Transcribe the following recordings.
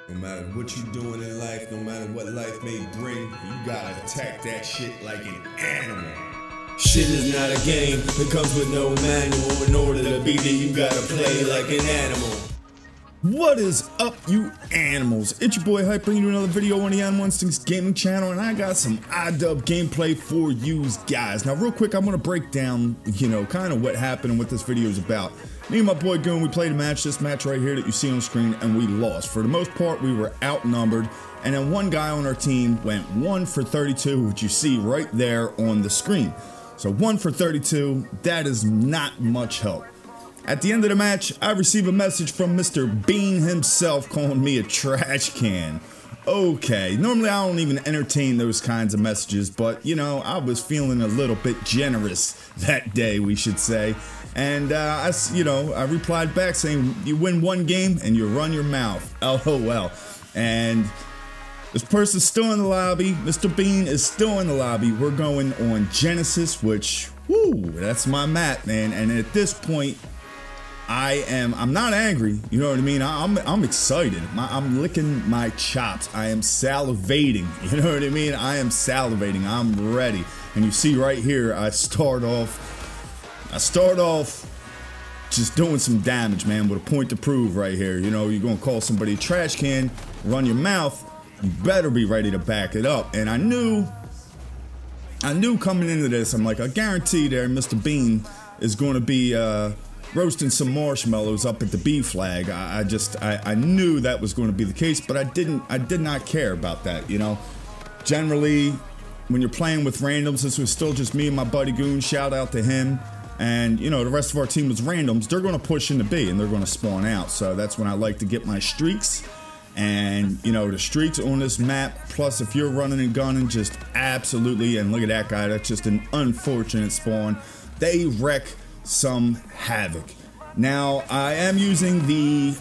No matter what you doing in life, no matter what life may bring, you gotta attack that shit like an animal. Shit is not a game, it comes with no manual. In order to beat it, you gotta play like an animal. What is up, you animals? It's your boy Hype, bringing you another video on the On1Instincts Gaming channel, and I got some iDub gameplay for you guys. Now, real quick, I'm gonna break down, kind of what happened and what this video is about. Me and my boy Goon, we played a match, this match right here that you see on the screen, and we lost. For the most part, we were outnumbered, and then one guy on our team went 1 for 32, which you see right there on the screen. So 1 for 32, that is not much help. At the end of the match, I receive a message from Mr. Bean himself calling me a trash can. Okay, normally I don't even entertain those kinds of messages, but I was feeling a little bit generous that day, we should say. And I replied back saying, you win one game and you run your mouth. LOL. And this person's still in the lobby. Mr. Bean is still in the lobby. We're going on Genesis, which, that's my map, man. And at this point, I'm not angry, you know what I mean? I'm excited. I'm licking my chops. I am salivating, you know what I mean? I am salivating. I'm ready. And you see right here, I start off just doing some damage, man, with a point to prove right here. You're gonna call somebody a trash can, run your mouth, you better be ready to back it up. And I knew coming into this, I'm like, I guarantee there Mr. Bean is gonna be roasting some marshmallows up at the B flag. I knew that was going to be the case, but I did not care about that, Generally, when you're playing with randoms, this was still just me and my buddy Goon, shout out to him, and the rest of our team was randoms. They're going to push into B and they're going to spawn out, so that's when I like to get my streaks. And the streaks on this map, plus if you're running and gunning, just absolutely, and look at that guy, that's just an unfortunate spawn. They wreck some havoc. Now, I am using the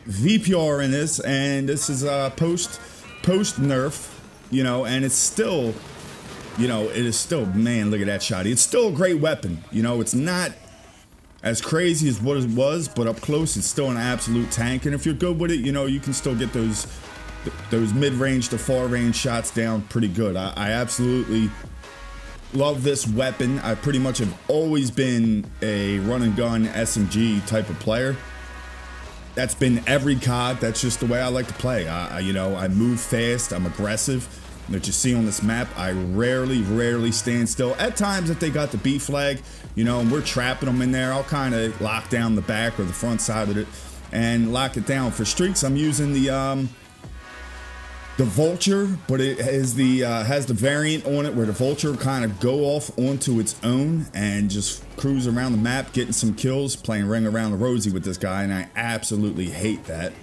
VPR in this, and this is post nerf, and it's still, it is still, man, look at that shotty. It's still a great weapon. It's not as crazy as what it was, but up close, it's still an absolute tank. And if you're good with it, you can still get those mid-range to far-range shots down pretty good. I absolutely love this weapon. I pretty much have always been a run and gun SMG type of player. That's been every COD. That's just the way I like to play. I move fast. I'm aggressive. That you see on this map, I rarely stand still. At times, if they got the B flag, and we're trapping them in there, I'll kind of lock down the back or the front side of it and lock it down. For streaks, I'm using the Vulture, but it has the variant on it where the Vulture kind of go off onto its own and just cruise around the map, getting some kills, playing Ring Around the Rosie with this guy, and I absolutely hate that.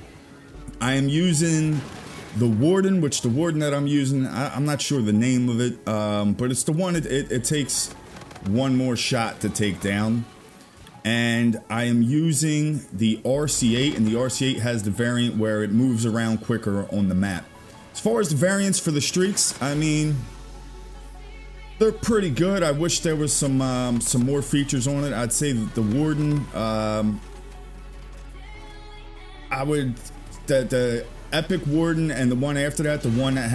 I am using the Warden, which the Warden that I'm using, I'm not sure the name of it, but it's the one it takes one more shot to take down. And I am using the RC8, and the RC8 has the variant where it moves around quicker on the map. As far as the variants for the streaks, I mean, they're pretty good. I wish there was some more features on it. I'd say that the Warden, the Epic Warden, and the one after that, the one that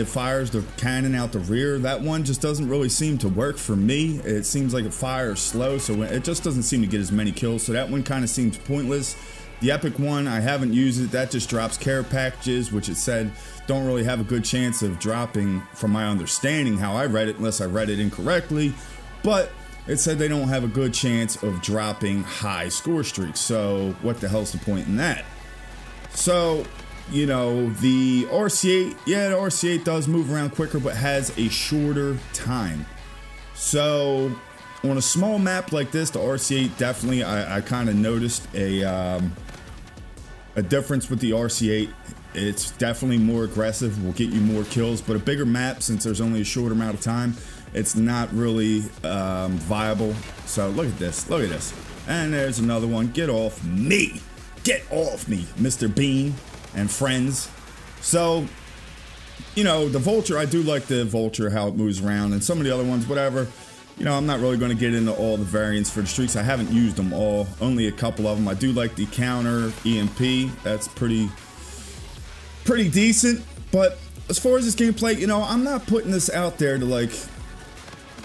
fires the cannon out the rear, that one just doesn't really seem to work for me. It seems like it fires slow, so it just doesn't seem to get as many kills, so that one kind of seems pointless. The Epic one, I haven't used it. That just drops care packages, which it said don't really have a good chance of dropping, from my understanding, how I read it, unless I read it incorrectly. But it said they don't have a good chance of dropping high score streaks. So what the hell's the point in that? So, the RC8, yeah, the RC8 does move around quicker, but has a shorter time. So on a small map like this, the RC8 definitely, I kind of noticed a difference with the RC8. It's definitely more aggressive, will get you more kills, but a bigger map, since there's only a short amount of time, it's not really viable. So look at this, and there's another one. Get off me, Mr. Bean and friends. So the Vulture, I do like the Vulture, how it moves around, and some of the other ones, whatever. I'm not really going to get into all the variants for the streaks. I haven't used them all, only a couple of them. I do like the counter EMP. That's pretty pretty decent, but as far as this gameplay, you know, I'm not putting this out there to, like,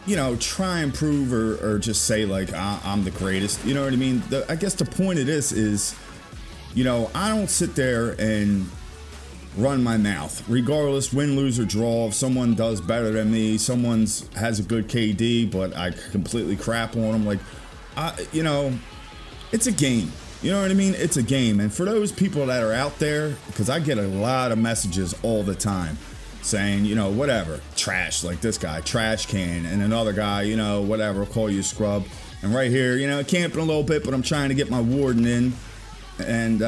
you know, try and prove or just say, like, I'm the greatest. You know what I mean? I guess the point of this is, you know, I don't sit there and run my mouth. Regardless, win, lose, or draw, if someone does better than me, someone has a good KD, but I completely crap on them, like, you know, it's a game. You know what I mean? It's a game. And for those people that are out there, because I get a lot of messages all the time saying, you know, whatever, trash, like this guy, trash can, and another guy, you know, whatever, I'll call you a scrub. And right here, you know, camping a little bit, but I'm trying to get my warden in. And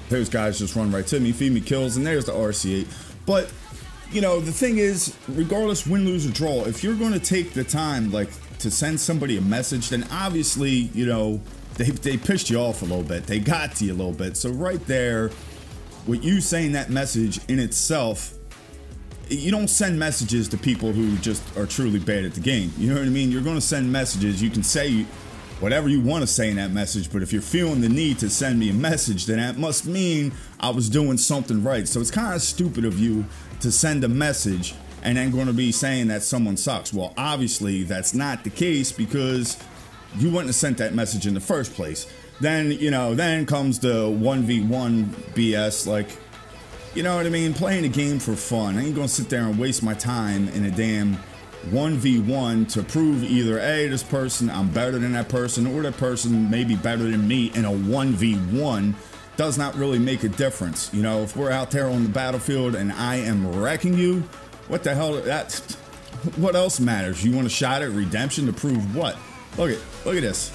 those guys just run right to me, feed me kills, and there's the RC8. But, you know, the thing is, regardless, win, lose, or draw, if you're going to take the time, like, to send somebody a message, then obviously, you know, they pissed you off a little bit. They got to you a little bit. So right there, with you saying that message in itself, you don't send messages to people who just are truly bad at the game. You know what I mean? You're going to send messages. You can say whatever you want to say in that message, but if you're feeling the need to send me a message, then that must mean I was doing something right. So it's kind of stupid of you to send a message and then going to be saying that someone sucks. Well, obviously that's not the case, because you wouldn't have sent that message in the first place. Then, you know, then comes the 1v1 BS, like, you know what I mean? Playing a game for fun. I ain't gonna sit there and waste my time in a damn 1v1 to prove either, hey, this person, I'm better than that person, or that person may be better than me in a 1v1. Does not really make a difference. You know, if we're out there on the battlefield and I am wrecking you, what the hell, what else matters? You want a shot at redemption to prove what? Look at this.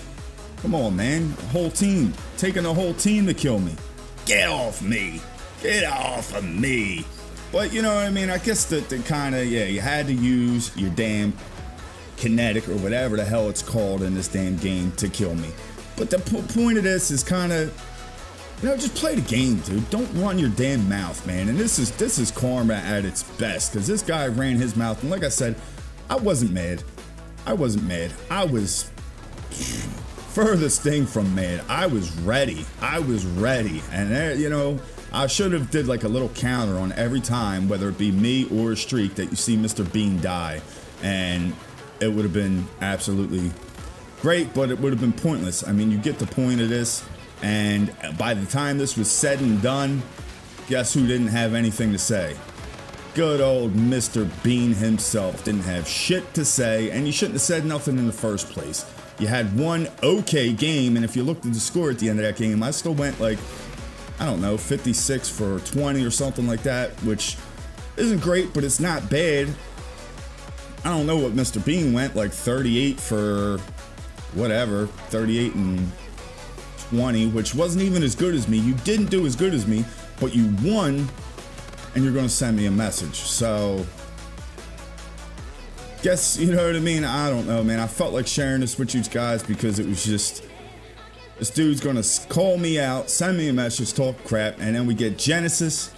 Come on, man. Whole team. Taking the whole team to kill me. Get off me. Get off of me. But you know what I mean? I guess the kind of, yeah, you had to use your damn kinetic or whatever the hell it's called in this damn game to kill me. But the point of this is kind of, you know, just play the game, dude. Don't run your damn mouth, man. And this is karma at its best, because this guy ran his mouth. And like I said, I wasn't mad. I wasn't mad. I was furthest thing from mad. I was ready. I was ready. And there, you know, I should have did like a little counter on every time, whether it be me or a streak, that you see Mr. Bean die. And it would have been absolutely great, but it would have been pointless. I mean, you get the point of this. And by the time this was said and done, guess who didn't have anything to say? Good old Mr. Bean himself didn't have shit to say, and you shouldn't have said nothing in the first place. You had one okay game, and if you looked at the score at the end of that game, I still went like, I don't know, 56 for 20 or something like that, which isn't great, but it's not bad. I don't know what Mr. Bean went, like 38 for whatever, 38 and 20, which wasn't even as good as me. You didn't do as good as me, but you won, and you're going to send me a message. So, guess, you know what I mean? I don't know, man. I felt like sharing this with you guys because it was just, this dude's going to call me out, send me a message, talk crap, and then we get Genesis,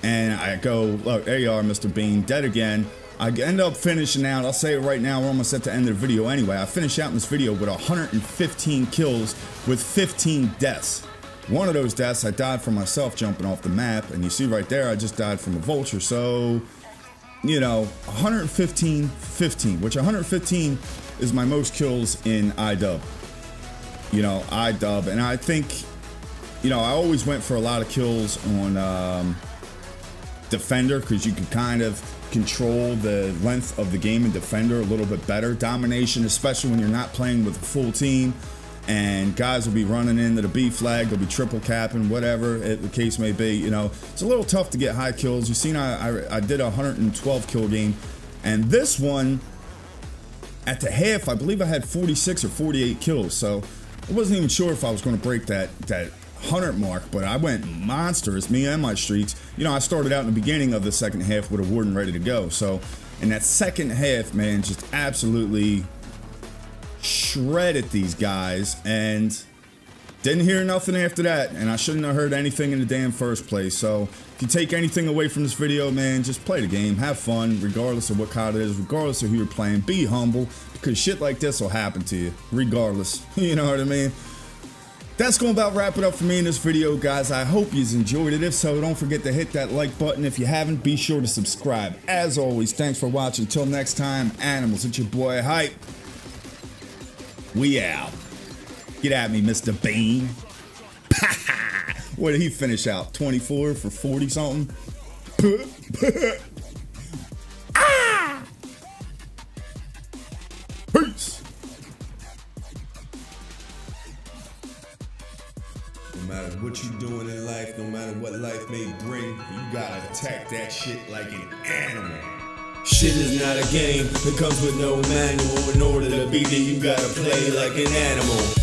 and I go, look, there you are, Mr. Bean, dead again. I end up finishing out, I'll say it right now, we're almost at the end of the video anyway. I finished out in this video with 115 kills with 15 deaths. One of those deaths, I died from myself jumping off the map, and you see right there, I just died from a vulture. So, you know, 115, 15, which 115 is my most kills in iDub. You know, iDub, and I think, you know, I always went for a lot of kills on Defender, because you can kind of control the length of the game in Defender a little bit better. Domination, especially when you're not playing with a full team, and guys will be running into the B flag, they'll be triple capping, whatever the case may be. You know, it's a little tough to get high kills. You've seen I did a 112 kill game, and this one at the half, I believe I had 46 or 48 kills. So I wasn't even sure if I was going to break that 100 mark, but I went monstrous, me and my streaks. You know, I started out in the beginning of the second half with a warden ready to go. So in that second half, man, just absolutely shredded these guys, and didn't hear nothing after that, and I shouldn't have heard anything in the damn first place. So if you take anything away from this video, man, just play the game, have fun, regardless of what kind it is, regardless of who you're playing. Be humble, because shit like this will happen to you regardless. You know what I mean? That's going to about wrap it up for me in this video, guys. I hope you enjoyed it. If so, don't forget to hit that like button. If you haven't, be sure to subscribe. As always, thanks for watching. Until next time, animals, it's your boy Hype. We out. Get at me, Mr. Bean. What did he finish out? 24 for 40 something? Ah! Peace. No matter what you're doing in life, no matter what life may bring, you gotta attack that shit like an animal. Shit is not a game, it comes with no manual. In order to beat it, you gotta play like an animal.